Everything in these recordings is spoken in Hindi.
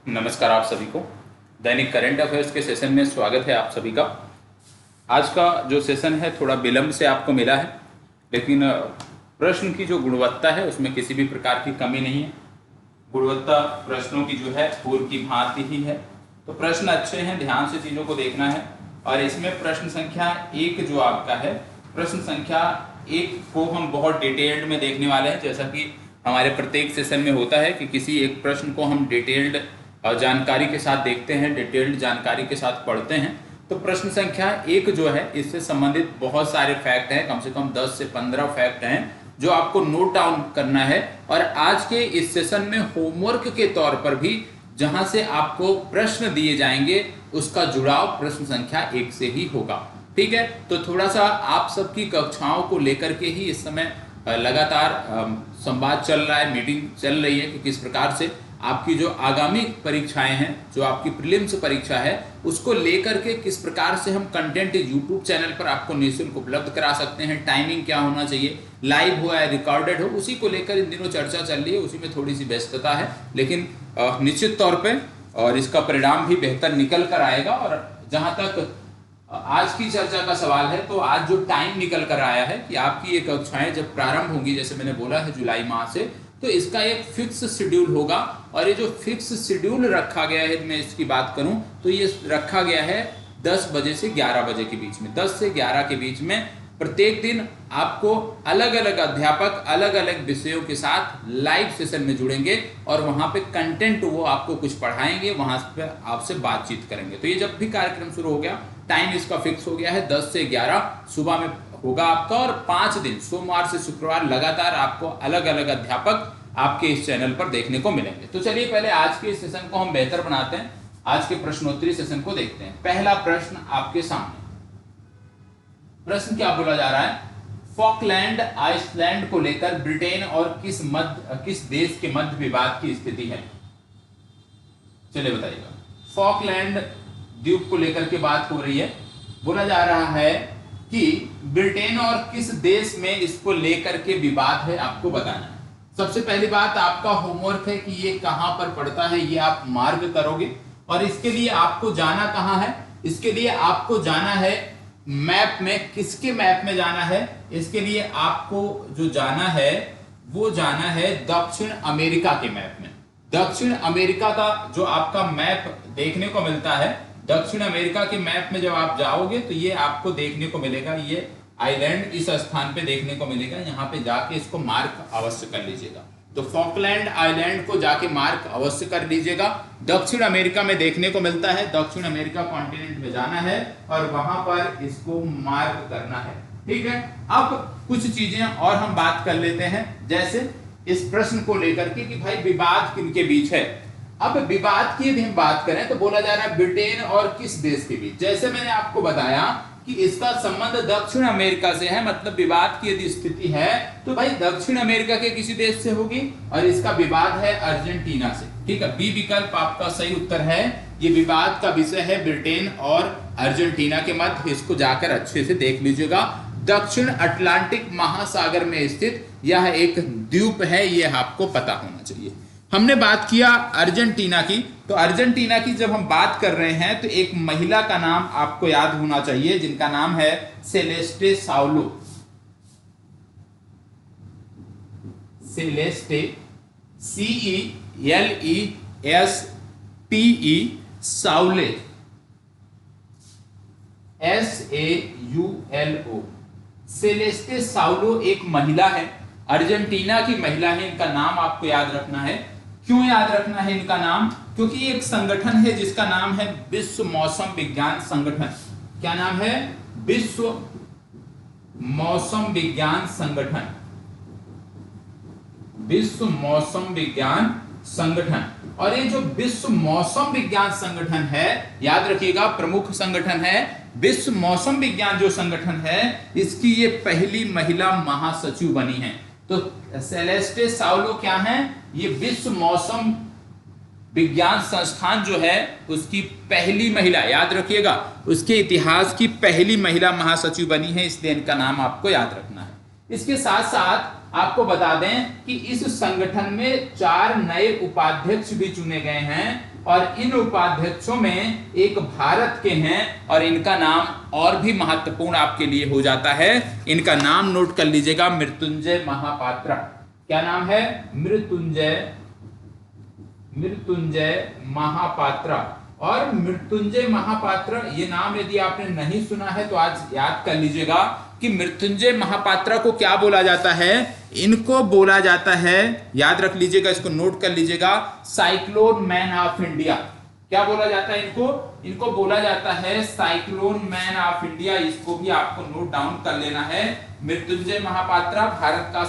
नमस्कार आप सभी को दैनिक करंट अफेयर्स के सेशन में स्वागत है आप सभी का। आज का जो सेशन है थोड़ा विलंब से आपको मिला है, लेकिन प्रश्न की जो गुणवत्ता है उसमें किसी भी प्रकार की कमी नहीं है। गुणवत्ता प्रश्नों की जो है पूर्व की भांति ही है, तो प्रश्न अच्छे हैं, ध्यान से चीज़ों को देखना है। और इसमें प्रश्न संख्या 1 जो आपका है, प्रश्न संख्या 1 को हम बहुत डिटेल्ड में देखने वाले हैं। जैसा कि हमारे प्रत्येक सेशन में होता है कि किसी एक प्रश्न को हम डिटेल्ड जानकारी के साथ देखते हैं, डिटेल्ड जानकारी के साथ पढ़ते हैं। तो प्रश्न संख्या 1 जो है इससे संबंधित बहुत सारे फैक्ट हैं, कम से कम 10 से 15 फैक्ट हैं जो आपको नोट डाउन करना है। और आज के इस सेशन में होमवर्क के तौर पर भी जहां से आपको प्रश्न दिए जाएंगे उसका जुड़ाव प्रश्न संख्या 1 से ही होगा। ठीक है, तो थोड़ा सा आप सबकी कक्षाओं को लेकर के ही इस समय लगातार संवाद चल रहा है, मीटिंग चल रही है कि किस प्रकार से आपकी जो आगामी परीक्षाएं हैं, जो आपकी प्रीलिम्स परीक्षा है, उसको लेकर के किस प्रकार से हम कंटेंट यूट्यूब चैनल पर आपको निःशुल्क उपलब्ध करा सकते हैं। टाइमिंग क्या होना चाहिए, लाइव हो या रिकॉर्डेड हो, उसी को लेकर इन दिनों चर्चा चल रही है। उसी में थोड़ी सी व्यस्तता है, लेकिन निश्चित तौर पर और इसका परिणाम भी बेहतर निकल कर आएगा। और जहां तक आज की चर्चा का सवाल है, तो आज जो टाइम निकल कर आया है कि आपकी ये कक्षाएं जब प्रारंभ होंगी, जैसे मैंने बोला है जुलाई माह से, तो इसका एक फिक्स शेड्यूल होगा। और ये जो फिक्स शेड्यूल रखा गया है, मैं इसकी बात करूं तो ये रखा गया है 10 बजे से 11 बजे के बीच में। 10 से 11 के बीच में प्रत्येक दिन आपको अलग अलग अध्यापक अलग अलग विषयों के साथ लाइव सेशन में जुड़ेंगे और वहां पे कंटेंट वो आपको कुछ पढ़ाएंगे, वहां पे आपसे बातचीत करेंगे। तो ये जब भी कार्यक्रम शुरू हो गया, टाइम इसका फिक्स हो गया है 10 से 11 सुबह में होगा आपका। और 5 दिन सोमवार से शुक्रवार लगातार आपको अलग अलग अध्यापक आपके इस चैनल पर देखने को मिलेंगे। तो चलिए पहले आज के इस सेशन को हम बेहतर बनाते हैं, आज के प्रश्नोत्तरी सेशन को देखते हैं। पहला प्रश्न आपके सामने, प्रश्न क्या बोला जा रहा है, फॉकलैंड आइसलैंड को लेकर ब्रिटेन और किस देश के मध्य विवाद की स्थिति है। चलिए बताइएगा। फॉकलैंड द्वीप को लेकर के बात हो रही है, बोला जा रहा है कि ब्रिटेन और किस देश में इसको लेकर के विवाद है, आपको बताना है। सबसे पहली बात आपका होमवर्क है कि ये कहां पर पड़ता है, ये आप मार्क करोगे। और इसके लिए आपको जाना कहां है, इसके लिए आपको जाना है मैप में। किसके मैप में जाना है, इसके लिए आपको जो जाना है वो जाना है दक्षिण अमेरिका के मैप में। दक्षिण अमेरिका का जो आपका मैप देखने को मिलता है, दक्षिण अमेरिका के मैप में जब आप जाओगे तो ये आपको देखने को मिलेगा, ये आइलैंड इस स्थान पे देखने को मिलेगा। यहाँ पे जाके इसको मार्क अवश्य कर लीजिएगा। तो फॉकलैंड आइलैंड को जाके मार्क अवश्य कर लीजिएगा। दक्षिण अमेरिका में देखने को मिलता है, दक्षिण अमेरिका कॉन्टिनेंट में जाना है और वहां पर इसको मार्क करना है। ठीक है, अब कुछ चीजें और हम बात कर लेते हैं, जैसे इस प्रश्न को लेकर के कि भाई विवाद किनके बीच है। अब विवाद की यदि हम बात करें तो बोला जा रहा है ब्रिटेन और किस देश के बीच। जैसे मैंने आपको बताया कि इसका संबंध दक्षिण अमेरिका से है, मतलब विवाद की यदि स्थिति है तो भाई दक्षिण अमेरिका के किसी देश से होगी और इसका विवाद है अर्जेंटीना से। ठीक है, बी विकल्प आपका सही उत्तर है। ये विवाद का विषय है ब्रिटेन और अर्जेंटीना के मध्य। इसको जाकर अच्छे से देख लीजिएगा। दक्षिण अटलांटिक महासागर में स्थित यह एक द्वीप है, यह आपको पता होना चाहिए। हमने बात किया अर्जेंटीना की, तो अर्जेंटीना की जब हम बात कर रहे हैं तो एक महिला का नाम आपको याद होना चाहिए, जिनका नाम है Celeste Saulo. Celeste, CELESTE, Saulo, SAULO। Celeste Saulo एक महिला है, अर्जेंटीना की महिला है। इनका नाम आपको याद रखना है। क्यों याद रखना है इनका नाम, क्योंकि एक संगठन है जिसका नाम है विश्व मौसम विज्ञान संगठन। क्या नाम है, विश्व मौसम विज्ञान संगठन, विश्व मौसम विज्ञान संगठन। और ये जो विश्व मौसम विज्ञान संगठन है, याद रखिएगा प्रमुख संगठन है। विश्व मौसम विज्ञान जो संगठन है, इसकी ये पहली महिला महासचिव बनी है। तो सेलेस्टे साउलो क्या है, ये विश्व मौसम विज्ञान संस्थान जो है उसकी पहली महिला, याद रखिएगा, उसके इतिहास की पहली महिला महासचिव बनी है, इसलिए इनका नाम आपको याद रखना है। इसके साथ साथ आपको बता दें कि इस संगठन में 4 नए उपाध्यक्ष भी चुने गए हैं और इन उपाध्यक्षों में एक भारत के हैं और इनका नाम और भी महत्वपूर्ण आपके लिए हो जाता है। इनका नाम नोट कर लीजिएगा, मृत्युंजय महापात्रा। क्या नाम है? मृत्युंजय महापात्रा। और मृत्युंजय महापात्रा ये नाम यदि आपने नहीं सुना है तो आज याद कर लीजिएगा कि मृत्युंजय महापात्रा को क्या बोला जाता है? इनको बोला जाता है, याद रख लीजिएगा, इसको नोट कर लीजिएगा, साइक्लोन मैन ऑफ इंडिया। क्या बोला जाता है इनको? इनको बोला जाता है साइक्लोन मैन ऑफ इंडिया। इसको भी आपको नोट डाउन कर लेना है। मृत्युंजय महापात्रा भारत का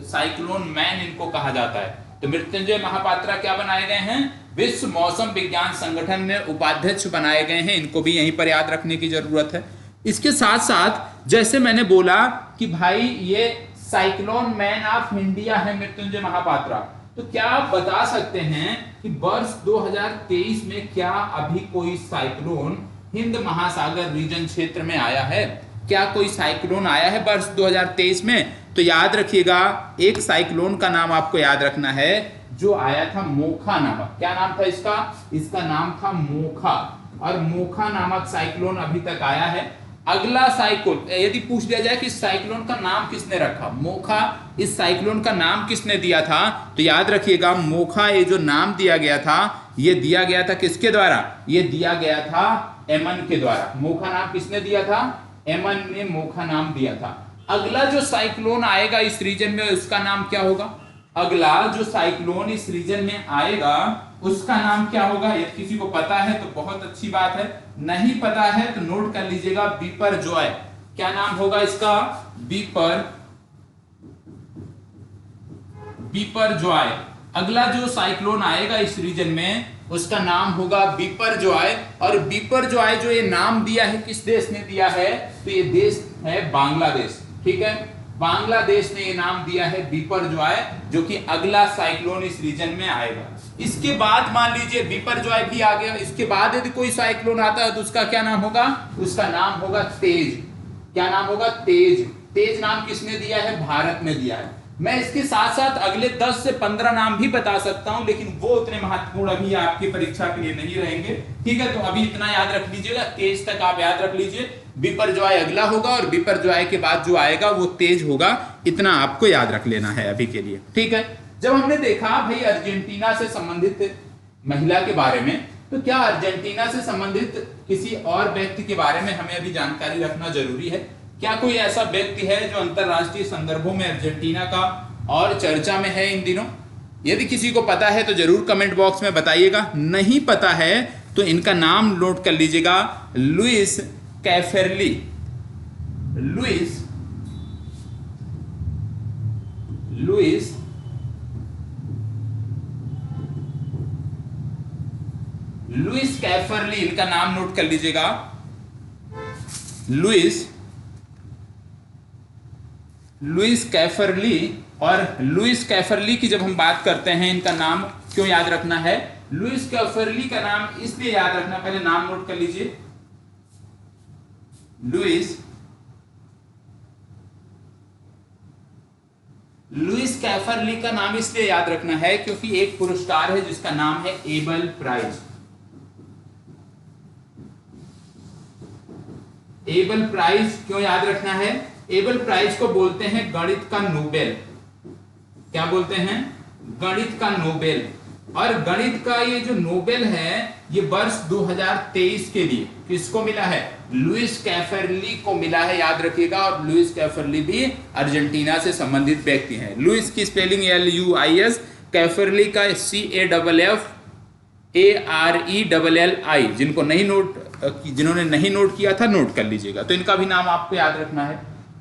साइक्लोन मैन इनको कहा जाता है। तो मृत्युंजय महापात्रा क्या बनाए गए हैं? विश्व मौसम विज्ञान संगठन में उपाध्यक्ष बनाए गए हैं। इनको भी यहीं पर याद रखने की जरूरत है। इसके साथ साथ जैसे मैंने बोला कि भाई ये साइक्लोन मैन ऑफ इंडिया है मृत्युंजय महापात्रा, तो क्या आप बता सकते हैं कि वर्ष 2023 में क्या अभी कोई साइक्लोन हिंद महासागर रीजन क्षेत्र में आया है? क्या कोई साइक्लोन आया है वर्ष 2023 में? तो याद रखिएगा, एक साइक्लोन का नाम आपको याद रखना है जो आया था मोखा नामक। क्या नाम था इसका? इसका नाम था मोखा। और मोखा नामक साइक्लोन अभी तक आया है। अगला साइक्लोन यदि पूछ लिया जाए कि साइक्लोन का नाम किसने रखा, मोखा, इस साइक्लोन का नाम किसने दिया था, तो याद रखिएगा मोखा ये जो नाम दिया गया था, ये दिया गया था किसके द्वारा? ये दिया गया था एमन के द्वारा। मोखा नाम किसने दिया था? एमन ने मोखा नाम दिया था। अगला जो साइक्लोन आएगा इस रीजन में उसका नाम क्या होगा? अगला जो साइक्लोन इस रीजन में आएगा उसका नाम क्या होगा? यदि किसी को पता है तो बहुत अच्छी बात है, नहीं पता है तो नोट कर लीजिएगा, बिपरजॉय। क्या नाम होगा इसका? बिपरजॉय। अगला जो साइक्लोन आएगा इस रीजन में उसका नाम होगा बिपरजॉय। और बिपरजॉय जो ये नाम दिया है किस देश ने दिया है? तो ये देश है बांग्लादेश। ठीक है, बांग्लादेश ने ये नाम दिया है बिपरजॉय, जो कि अगला साइक्लोन इस रीजन में आएगा। इसके बाद मान लीजिए बिपरजॉय भी आ गया, इसके बाद यदि कोई साइक्लोन आता है तो उसका क्या नाम होगा? उसका नाम होगा तेज। क्या नाम होगा? तेज। तेज नाम किसने दिया है? भारत ने दिया है। मैं इसके साथ साथ अगले 10 से 15 नाम भी बता सकता हूं, लेकिन वो उतने महत्वपूर्ण अभी आपकी परीक्षा के लिए नहीं रहेंगे। ठीक है, तो अभी इतना याद रख लीजिएगा, तेज तक आप याद रख लीजिए। बिपरजॉय अगला होगा और बिपरजॉय के बाद जो आएगा वो तेज होगा। इतना आपको याद रख लेना है अभी के लिए। ठीक है, जब हमने देखा भाई अर्जेंटीना से संबंधित महिला के बारे में, तो क्या अर्जेंटीना से संबंधित किसी और व्यक्ति के बारे में हमें अभी जानकारी रखना जरूरी है? क्या कोई ऐसा व्यक्ति है जो अंतरराष्ट्रीय संदर्भों में अर्जेंटीना का और चर्चा में है इन दिनों? यदि किसी को पता है तो जरूर कमेंट बॉक्स में बताइएगा। नहीं पता है तो इनका नाम नोट कर लीजिएगा, लुइस कैफेरली। लुइस कैफरली, इनका नाम नोट कर लीजिएगा, लुइस कैफरली। और लुइस कैफरली की जब हम बात करते हैं, इनका नाम क्यों याद रखना है? लुइस कैफरली का नाम इसलिए याद रखना, पहले नाम नोट कर लीजिए, लुइस कैफरली का नाम इसलिए याद रखना है क्योंकि एक पुरस्कार है जिसका नाम है एबल प्राइज। एबल प्राइज क्यों याद रखना है? एबल प्राइज को बोलते हैं गणित का नोबेल। क्या बोलते हैं? गणित का नोबेल। और गणित का ये जो नोबेल है ये वर्ष 2023 के लिए किसको मिला है? लुइस कैफरली को मिला है, याद रखिएगा। और लुइस कैफरली भी अर्जेंटीना से संबंधित व्यक्ति हैं। लुइस की स्पेलिंग LUIS, कैफरली का CAFFARELLI। जिन्होंने नहीं नोट किया था नोट कर लीजिएगा। तो इनका भी नाम आपको याद रखना है।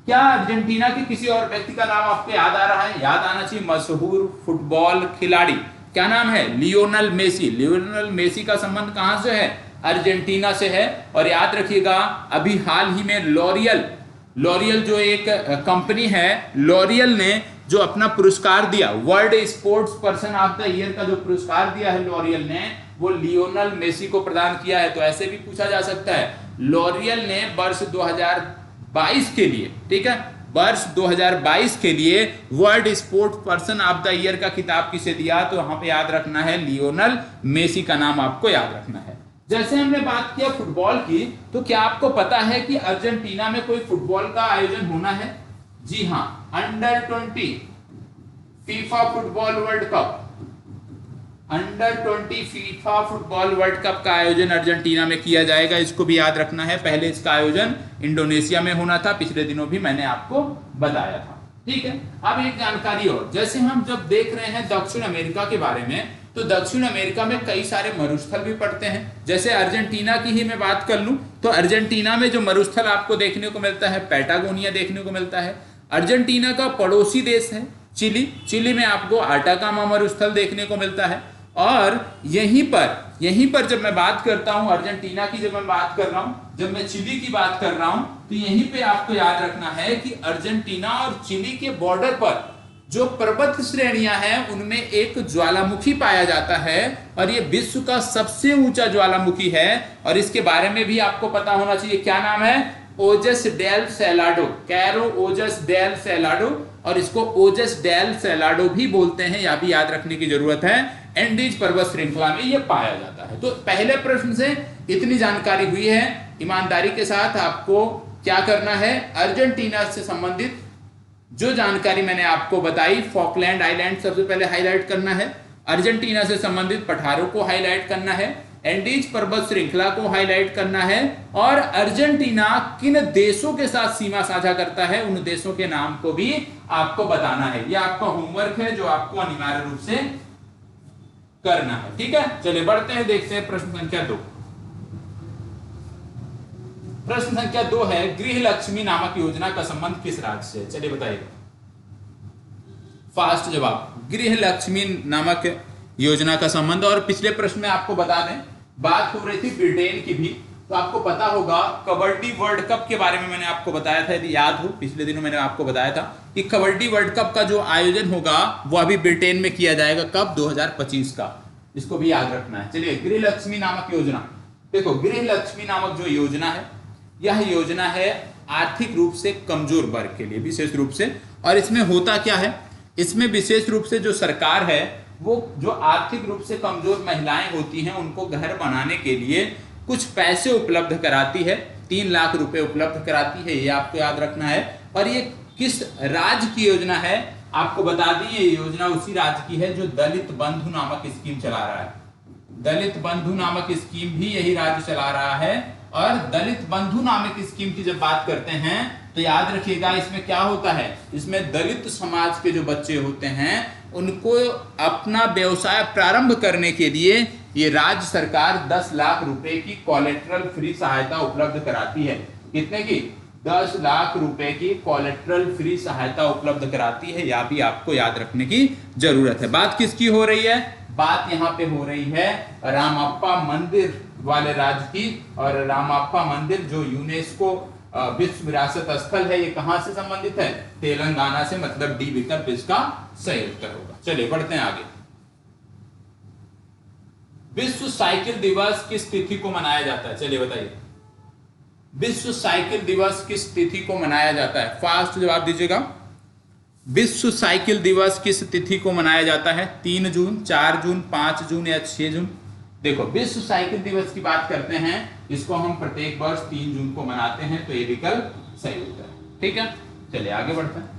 क्या अर्जेंटीना के किसी और व्यक्ति का नाम आपको याद आ रहा है? याद आना चाहिए, मशहूर फुटबॉल खिलाड़ी। क्या नाम है? Lionel Messi. लियोनेल मेसी का संबंध कहां से है? अर्जेंटीना से है। और याद रखिएगा अभी हाल ही में लॉरियल जो एक कंपनी है, लॉरियल ने जो अपना पुरस्कार दिया, world sports person of the year का जो पुरस्कार दिया है लॉरियल ने, वो लियोनेल मेसी को प्रदान किया है। तो ऐसे भी पूछा जा सकता है, लॉरियल ने वर्ष 2022 के लिए, ठीक है, वर्ष 2022 के लिए world sport person of the year का खिताब किसे दिया, तो वहां पे याद रखना है लियोनेल मेसी का नाम आपको याद रखना है। जैसे हमने बात किया फुटबॉल की, तो क्या आपको पता है कि अर्जेंटीना में कोई फुटबॉल का आयोजन होना है? जी हां, under 20 FIFA football world cup, under 20 FIFA football world cup का आयोजन अर्जेंटीना में किया जाएगा। इसको भी याद रखना है। पहले इसका आयोजन इंडोनेशिया में होना था, पिछले दिनों भी मैंने आपको बताया था। ठीक है, अब एक जानकारी और, जैसे हम जब देख रहे हैं दक्षिण अमेरिका के बारे में, तो दक्षिण अमेरिका में कई सारे मरुस्थल भी पड़ते हैं। जैसे अर्जेंटीना की ही मैं बात कर लूं, तो अर्जेंटीना में जो मरुस्थल आपको देखने को मिलता है, पैटागोनिया देखने को मिलता है। अर्जेंटीना का पड़ोसी देश है चिली, चिली में आपको आटाकामा मरुस्थल देखने को मिलता है। और यहीं पर जब मैं बात करता हूं अर्जेंटीना की, जब मैं बात कर रहा हूं, जब मैं चिली की बात कर रहा हूं, तो यहीं पे आपको याद रखना है कि अर्जेंटीना और चिली के बॉर्डर पर जो पर्वत श्रेणियां हैं उनमें एक ज्वालामुखी पाया जाता है, और ये विश्व का सबसे ऊंचा ज्वालामुखी है। और इसके बारे में भी आपको पता होना चाहिए, क्या नाम है? ओजस डेल सैलाडो, कैरो ओजस डेल सैलाडो, और इसको ओजस डेल सैलाडो भी बोलते हैं, यह भी याद रखने की जरूरत है। एंडीज पर्वत श्रृंखला में यह पाया जाता है। तो पहले प्रश्न से इतनी जानकारी हुई है। ईमानदारी के साथ आपको क्या करना है, अर्जेंटीना से संबंधित जो जानकारी मैंने आपको बताई, फॉकलैंड आइलैंड सबसे पहले हाईलाइट करना है, अर्जेंटीना से संबंधित पठारों को हाईलाइट करना है, एंडीज पर्वत श्रृंखला को हाईलाइट करना है, और अर्जेंटीना किन देशों के साथ सीमा साझा करता है उन देशों के नाम को भी आपको बताना है। यह आपका होमवर्क है जो आपको अनिवार्य रूप से करना है। ठीक है, चलिए बढ़ते हैं, देखते हैं प्रश्न संख्या 2। प्रश्न संख्या 2 है, गृह लक्ष्मी नामक योजना का संबंध किस राज्य से? चलिए बताइए, फास्ट जवाब, गृह लक्ष्मी नामक योजना का संबंध। और पिछले प्रश्न में आपको बता दें, बात हो रही थी ब्रिटेन की भी, तो आपको पता होगा कबड्डी वर्ल्ड कप के बारे में मैंने आपको बताया था, यदि याद हो, पिछले दिनों मैंने आपको बताया था कि कबड्डी वर्ल्ड कप का जो आयोजन होगा वो अभी ब्रिटेन में किया जाएगा। कब? 2025 का, इसको भी याद रखना है। चलिए, गृह लक्ष्मी नामक योजना, देखो गृह लक्ष्मी नामक जो योजना है, यह योजना है आर्थिक रूप से कमजोर वर्ग के लिए विशेष रूप से। और इसमें होता क्या है, इसमें विशेष रूप से जो सरकार है वो जो आर्थिक रूप से कमजोर महिलाएं होती हैं उनको घर बनाने के लिए कुछ पैसे उपलब्ध कराती है, 3 लाख रुपए उपलब्ध कराती है, ये आपको याद रखना है। और ये किस राज्य की योजना है आपको बता दी, ये योजना उसी राज्य की है जो दलित बंधु नामक स्कीम चला रहा है। दलित बंधु नामक स्कीम भी यही राज्य चला रहा है। और दलित बंधु नामक स्कीम की जब बात करते हैं तो याद रखिएगा इसमें क्या होता है, इसमें दलित समाज के जो बच्चे होते हैं उनको अपना व्यवसाय प्रारंभ करने के लिए ये राज्य सरकार 10 लाख रुपए की कोलेटरल फ्री सहायता उपलब्ध कराती है। कितने की? 10 लाख रुपए की कोलेटरल फ्री सहायता उपलब्ध कराती है, यह भी आपको याद रखने की जरूरत है। बात किसकी हो रही है? बात यहाँ पे हो रही है रामप्पा मंदिर वाले राज्य की। और रामप्पा मंदिर जो यूनेस्को विश्व विरासत स्थल है, ये कहां से संबंधित है? तेलंगाना से, मतलब डी विकल्प इसका सही उत्तर होगा। चलिए बढ़ते हैं आगे। विश्व साइकिल दिवस किस तिथि को मनाया जाता है? चलिए बताइए, विश्व साइकिल दिवस किस तिथि को मनाया जाता है? फास्ट जवाब दीजिएगा। विश्व साइकिल दिवस किस तिथि को मनाया जाता है? 3 जून, 4 जून, 5 जून या 6 जून? देखो, विश्व साइकिल दिवस की बात करते हैं, इसको हम प्रत्येक वर्ष 3 जून को मनाते हैं, तो ये विकल्प सही उत्तर है। ठीक है, चलिए आगे बढ़ते हैं।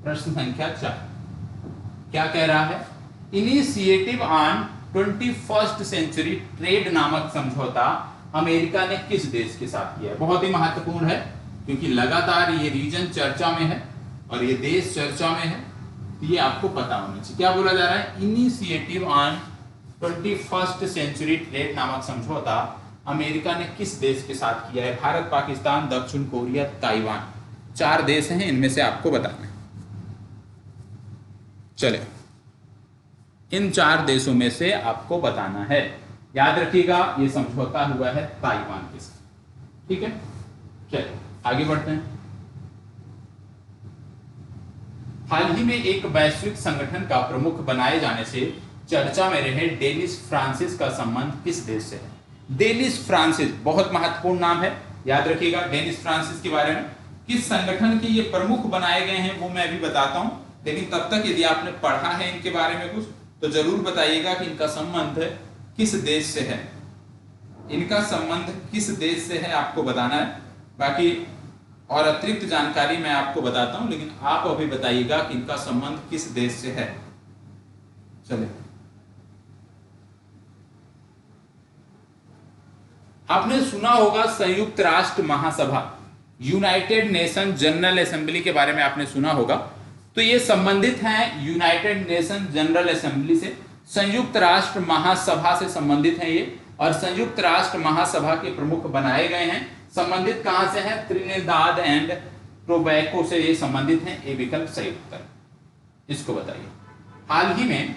प्रश्न संख्या 4 क्या कह रहा है? Initiative on 21st century trade नामक समझौता अमेरिका ने किस देश के साथ किया है? बहुत ही महत्वपूर्ण है क्योंकि लगातार ये रीजन चर्चा में है और ये देश चर्चा में है, तो ये आपको पता होना चाहिए। क्या बोला जा रहा है? Initiative on 21st century trade नामक समझौता अमेरिका ने किस देश के साथ किया है? भारत, पाकिस्तान, दक्षिण कोरिया, ताइवान, 4 देश हैं, इनमें से आपको बताना है। चले, इन 4 देशों में से आपको बताना है। याद रखिएगा ये समझौता हुआ है ताइवान के साथ। ठीक है, चलिए आगे बढ़ते हैं। हाल ही में एक वैश्विक संगठन का प्रमुख बनाए जाने से चर्चा में रहे डेनिस फ्रांसिस का संबंध किस देश से है? डेनिस फ्रांसिस बहुत महत्वपूर्ण नाम है, याद रखिएगा डेनिस फ्रांसिस के बारे में। किस संगठन के ये प्रमुख बनाए गए हैं वो मैं अभी बताता हूं, लेकिन तब तक यदि आपने पढ़ा है इनके बारे में कुछ तो जरूर बताइएगा कि इनका संबंध किस देश से है। इनका संबंध किस देश से है आपको बताना है। बाकी और अतिरिक्त जानकारी मैं आपको बताता हूं, लेकिन आप अभी बताइएगा कि इनका संबंध किस देश से है। चलिए, आपने सुना होगा संयुक्त राष्ट्र महासभा, यूनाइटेड नेशन जनरल असेंबली के बारे में आपने सुना होगा। तो ये संबंधित हैं यूनाइटेड नेशन जनरल असेंबली से, संयुक्त राष्ट्र महासभा से संबंधित हैं ये, और संयुक्त राष्ट्र महासभा के प्रमुख बनाए गए हैं। संबंधित कहां से हैं? त्रिनिदाद एंड टोबैको से ये संबंधित हैं। ए विकल्प सही उत्तर, इसको बताइए। हाल ही में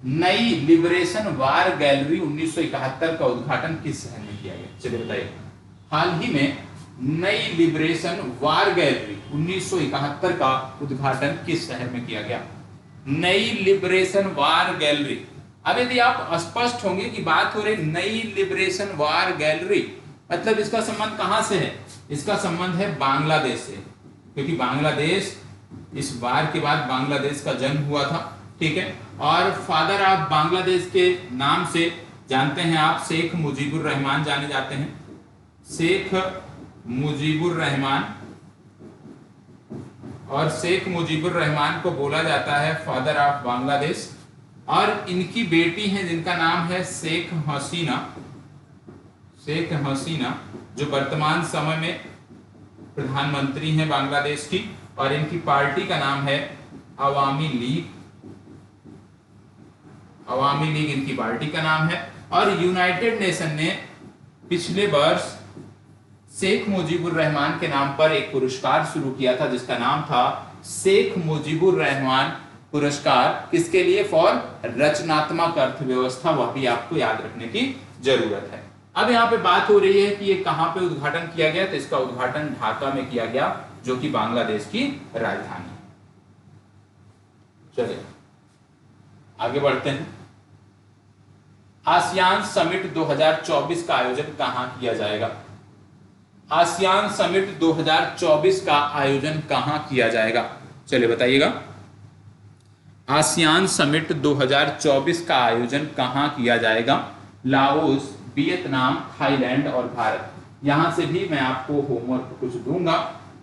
नई लिबरेशन वार गैलरी 1971 का उद्घाटन किस शहर में किया गया? चलिए बताइए। हाल ही में नई लिबरेशन वार गैलरी 1971 का उद्घाटन किस शहर में किया गया? नई लिबरेशन वार गैलरी। अब यदि आप स्पष्ट होंगे कि बात हो रही नई लिबरेशन वार गैलरी, मतलब इसका संबंध कहां से है? इसका संबंध है बांग्लादेश से, क्योंकि बांग्लादेश, इस वार के बाद बांग्लादेश का जन्म हुआ था, ठीक है। और फादर ऑफ बांग्लादेश के नाम से जानते हैं आप शेख मुजीबुर रहमान जाने जाते हैं। शेख मुजीबुर रहमान, और शेख मुजीबुर रहमान को बोला जाता है फादर ऑफ बांग्लादेश। और इनकी बेटी है जिनका नाम है शेख हसीना, शेख हसीना, जो वर्तमान समय में प्रधानमंत्री हैं बांग्लादेश की। और इनकी पार्टी का नाम है अवामी लीग, अवामी लीग इनकी पार्टी का नाम है। और यूनाइटेड नेशन ने पिछले वर्ष शेख मुजीबुर रहमान के नाम पर एक पुरस्कार शुरू किया था, जिसका नाम था शेख मुजीबुर रहमान पुरस्कार। किसके लिए? फॉर रचनात्मक अर्थव्यवस्था। वह भी आपको याद रखने की जरूरत है। अब यहाँ पे बात हो रही है कि ये कहां पे उद्घाटन किया गया, तो इसका उद्घाटन ढाका में किया गया, जो कि बांग्लादेश की राजधानी है। चलिए आगे बढ़ते हैं। आसियान समिट 2024 का आयोजन कहां किया जाएगा? आसियान समिट 2024 का आयोजन कहां किया जाएगा? चलिए बताइएगा। आसियान समिट 2024 का आयोजन कहां किया जाएगा? लाओस, वियतनाम, थाईलैंड और भारत। यहां से भी मैं आपको होमवर्क कुछ दूंगा।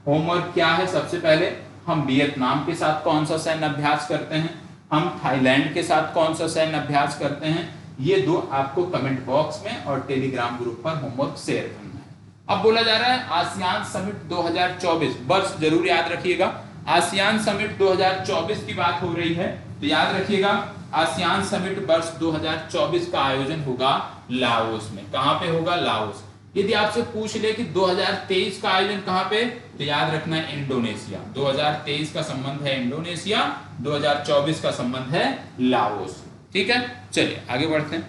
होमवर्क क्या है? सबसे पहले हम वियतनाम के साथ कौन सा सैन्य अभ्यास करते हैं, हम थाईलैंड के साथ कौन सा सैन्य अभ्यास करते हैं, ये दो आपको कमेंट बॉक्स में और टेलीग्राम ग्रुप पर होमवर्क शेयर करना है। अब बोला जा रहा है आसियान समिट 2024, वर्ष जरूर याद रखिएगा। आसियान समिट 2024 की बात हो रही है, तो याद रखिएगा आसियान समिट वर्ष 2024 का आयोजन होगा लाओस में। कहां पे होगा? लाओस। यदि आपसे पूछ ले कि 2023 का आयोजन कहां पे, तो याद रखना है इंडोनेशिया। 2023 का संबंध है इंडोनेशिया, 2024 का संबंध है लाओस। ठीक है, चलिए आगे बढ़ते हैं।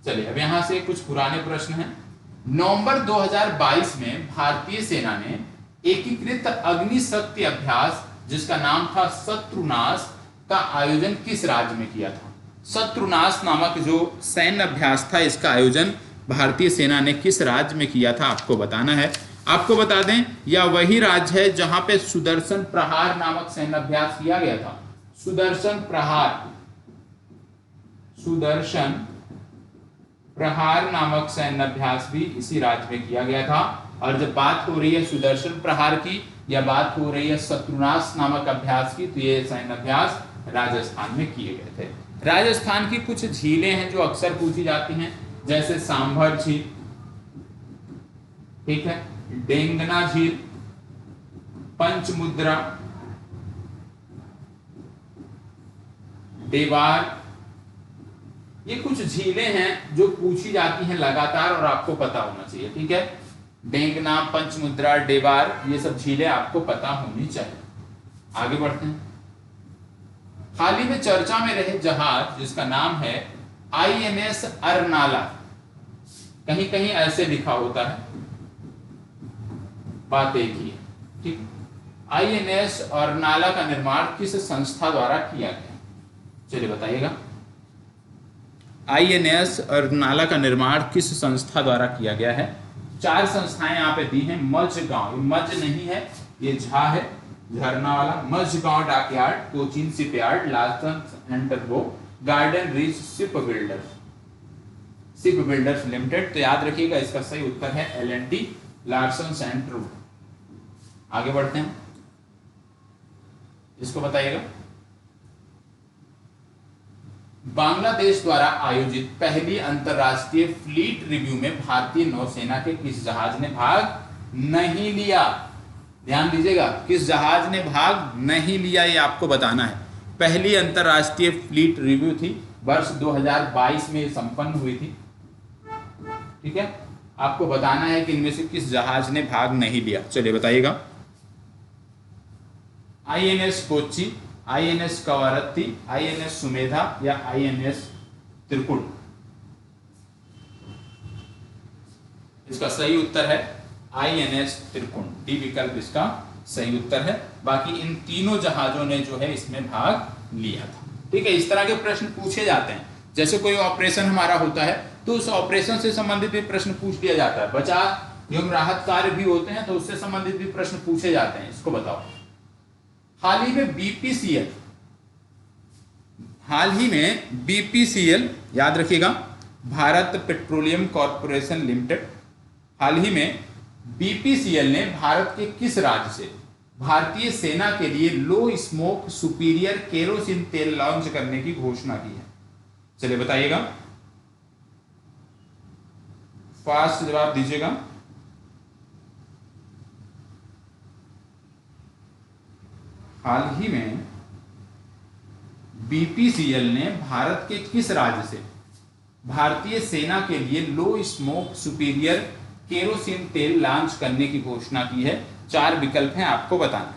चलिए अब यहां से कुछ पुराने प्रश्न हैं। नवंबर 2022 में भारतीय सेना ने एकीकृत अग्नि शक्ति अभ्यास, जिसका नाम था शत्रुनाश, का आयोजन किस राज्य में किया था? शत्रुनाश नामक जो सैन्य अभ्यास था, इसका आयोजन भारतीय सेना ने किस राज्य में किया था आपको बताना है। आपको बता दें यह वही राज्य है जहां पे सुदर्शन प्रहार नामक सैन्य अभ्यास किया गया था। सुदर्शन प्रहार, सुदर्शन प्रहार नामक सैन्य अभ्यास भी इसी राज्य में किया गया था। और जब बात हो रही है सुदर्शन प्रहार की या बात हो रही है शत्रुनाश नामक अभ्यास की, तो ये सैन्य अभ्यास राजस्थान में किए गए थे। राजस्थान की कुछ झीलें हैं जो अक्सर पूछी जाती हैं, जैसे सांभर झील, ठीक है, डेंगना झील, पंचमुद्रा, देवार। ये कुछ झीलें हैं जो पूछी जाती हैं लगातार और आपको पता होना चाहिए। ठीक है, डेंगना, पंचमुद्रा, डेवार, ये सब झीलें आपको पता होनी चाहिए। आगे बढ़ते हैं। हाल ही में चर्चा में रहे जहाज जिसका नाम है INS अरनाला, कहीं कहीं ऐसे लिखा होता है, बात एक ही है। ठीक, INS अरनाला का निर्माण किस संस्था द्वारा किया गया? चलिए बताइएगा। INS अर्नाला का निर्माण किस संस्था द्वारा किया गया है? 4 संस्थाएं यहाँ पे दी हैं। मझगांव, मझ नहीं है, ये झा है, झरना वाला। Mazagon dockyard, Cochin shipyard, Larsen and टर्बो, Garden Reach Ship Builders Limited. तो याद रखिएगा इसका सही उत्तर है L&T, लार्सन एंड टर्बो। आगे बढ़ते हैं, इसको बताइएगा। बांग्लादेश द्वारा आयोजित पहली अंतरराष्ट्रीय फ्लीट रिव्यू में भारतीय नौसेना के किस जहाज ने भाग नहीं लिया? ध्यान दीजिएगा, किस जहाज ने भाग नहीं लिया ये आपको बताना है। पहली अंतरराष्ट्रीय फ्लीट रिव्यू थी, वर्ष 2022 में संपन्न हुई थी। ठीक है, आपको बताना है कि इनमें से किस जहाज ने भाग नहीं लिया। चलिए बताइएगा। INS Kochi, INS Kavaratti, INS Sumedha या INS त्रिकुट? इसका सही उत्तर है INS त्रिकुट, डी विकल्प इसका सही उत्तर है। बाकी इन तीनों जहाजों ने जो है इसमें भाग लिया था। ठीक है, इस तरह के प्रश्न पूछे जाते हैं। जैसे कोई ऑपरेशन हमारा होता है तो उस ऑपरेशन से संबंधित भी प्रश्न पूछ लिया जाता है। बचाव एवं राहत कार्य भी होते हैं तो उससे संबंधित भी प्रश्न पूछे जाते हैं। इसको बताओ। हाल ही में BPCL, याद रखिएगा, भारत पेट्रोलियम कॉर्पोरेशन लिमिटेड, हाल ही में BPCL ने भारत के किस राज्य से भारतीय सेना के लिए लो स्मोक सुपीरियर केरोसिन तेल लॉन्च करने की घोषणा की है? चलिए बताइएगा, फास्ट जवाब दीजिएगा। हाल ही में BPCL ने भारत के किस राज्य से भारतीय सेना के लिए लो स्मोक सुपीरियर केरोसिन तेल लॉन्च करने की घोषणा की है? 4 विकल्प हैं, आपको बताना।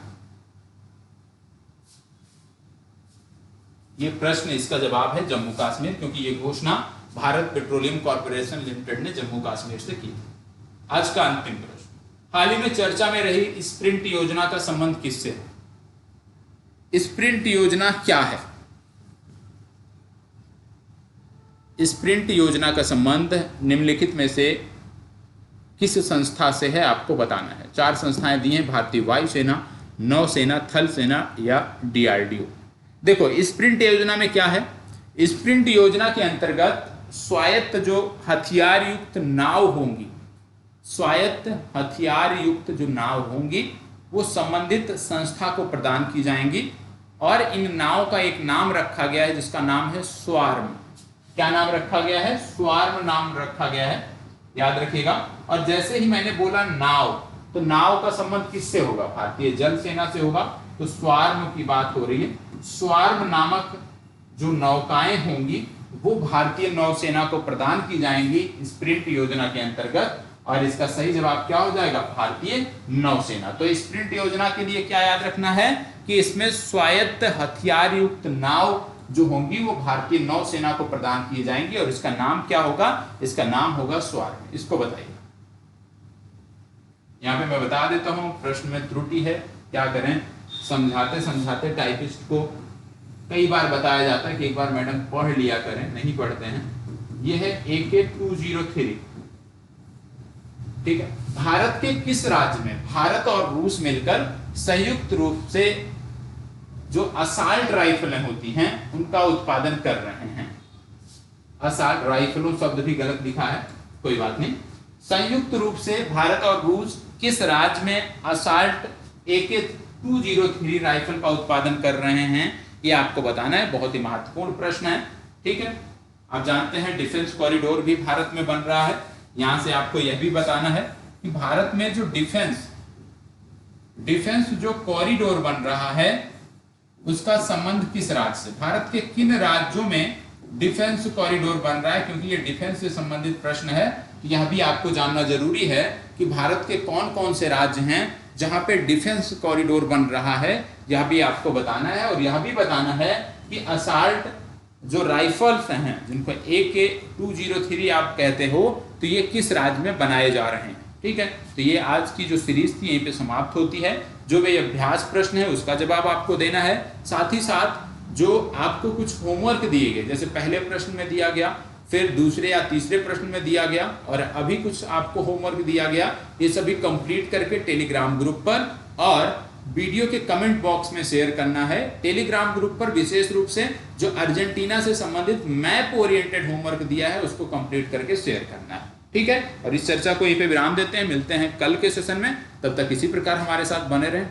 ये प्रश्न, इसका जवाब है जम्मू कश्मीर, क्योंकि ये घोषणा भारत पेट्रोलियम कॉर्पोरेशन लिमिटेड ने जम्मू कश्मीर से की थी। आज का अंतिम प्रश्न, हाल ही में चर्चा में रही स्प्रिंट योजना का संबंध किससे है? स्प्रिंट योजना क्या है? स्प्रिंट योजना का संबंध निम्नलिखित में से किस संस्था से है, आपको बताना है। 4 संस्थाएं दी हैं, भारतीय वायुसेना, नौसेना, थल सेना या DRDO। देखो, स्प्रिंट योजना में क्या है? स्प्रिंट योजना के अंतर्गत स्वायत्त जो हथियार युक्त नाव होंगी, स्वायत्त हथियार युक्त जो नाव होंगी वो संबंधित संस्था को प्रदान की जाएंगी। और इन नाव का एक नाम रखा गया है जिसका नाम है स्वार्म। क्या नाम रखा गया है? स्वार्म नाम रखा गया है, याद रखिएगा। और जैसे ही मैंने बोला नाव, तो नाव का संबंध किससे होगा? भारतीय जल सेना से होगा। तो स्वार्म की बात हो रही है। स्वार्म नामक जो नौकाएं होंगी वो भारतीय नौसेना को प्रदान की जाएंगी स्प्रिंट योजना के अंतर्गत। और इसका सही जवाब क्या हो जाएगा? भारतीय नौसेना। तो स्प्रिंट योजना के लिए क्या याद रखना है कि इसमें स्वायत्त हथियार युक्त नाव जो होंगी वो भारतीय नौसेना को प्रदान की जाएंगी। और इसका नाम क्या होगा? इसका नाम होगा स्वार्म। इसको बताइए। यहाँ पे मैं बता देता हूं, प्रश्न में त्रुटि है, क्या करें, समझाते समझाते टाइपिस्ट को कई बार बताया जाता है कि एक बार मैडम पढ़ लिया करें, नहीं पढ़ते हैं। यह है AK-203। ठीक है, भारत के किस राज्य में भारत और रूस मिलकर संयुक्त रूप से जो असाल्ट राइफलें होती हैं उनका उत्पादन कर रहे हैं? असाल्ट राइफलों शब्द भी गलत लिखा है, कोई बात नहीं। संयुक्त रूप से भारत और रूस किस राज्य में असाल्ट AK-203 राइफल का उत्पादन कर रहे हैं, ये आपको बताना है। बहुत ही महत्वपूर्ण प्रश्न है। ठीक है, आप जानते हैं डिफेंस कॉरिडोर भी भारत में बन रहा है। यहां से आपको यह भी बताना है कि भारत में जो डिफेंस जो कॉरिडोर बन रहा है उसका संबंध किस राज्य से, भारत के किन राज्यों में डिफेंस कॉरिडोर बन रहा है, क्योंकि ये डिफेंस से संबंधित प्रश्न है। यह भी आपको जानना जरूरी है कि भारत के कौन कौन से राज्य हैं जहां पे डिफेंस कॉरिडोर बन रहा है, यह भी आपको बताना है। और यह भी बताना है कि असाल्ट जो राइफल्स हैं जिनको AK-203 आप कहते हो, तो ये किस राज्य में बनाए जा रहे हैं। ठीक है, तो ये आज की जो सीरीज थी यहीं पे समाप्त होती है। जो वे अभ्यास प्रश्न है उसका जवाब आपको देना है। साथ ही साथ जो आपको कुछ होमवर्क दिए गए, जैसे पहले प्रश्न में दिया गया फिर दूसरे या तीसरे प्रश्न में दिया गया, और अभी कुछ आपको होमवर्क दिया गया। ये सभी कंप्लीट करके टेलीग्राम ग्रुप पर और वीडियो के कमेंट बॉक्स में शेयर करना है। टेलीग्राम ग्रुप पर विशेष रूप से जो अर्जेंटीना से संबंधित मैप ओरिएंटेड होमवर्क दिया है उसको कंप्लीट करके शेयर करना है, ठीक है। और इस चर्चा को यहीं पे विराम देते हैं, मिलते हैं कल के सेशन में। तब तक इसी प्रकार हमारे साथ बने रहें।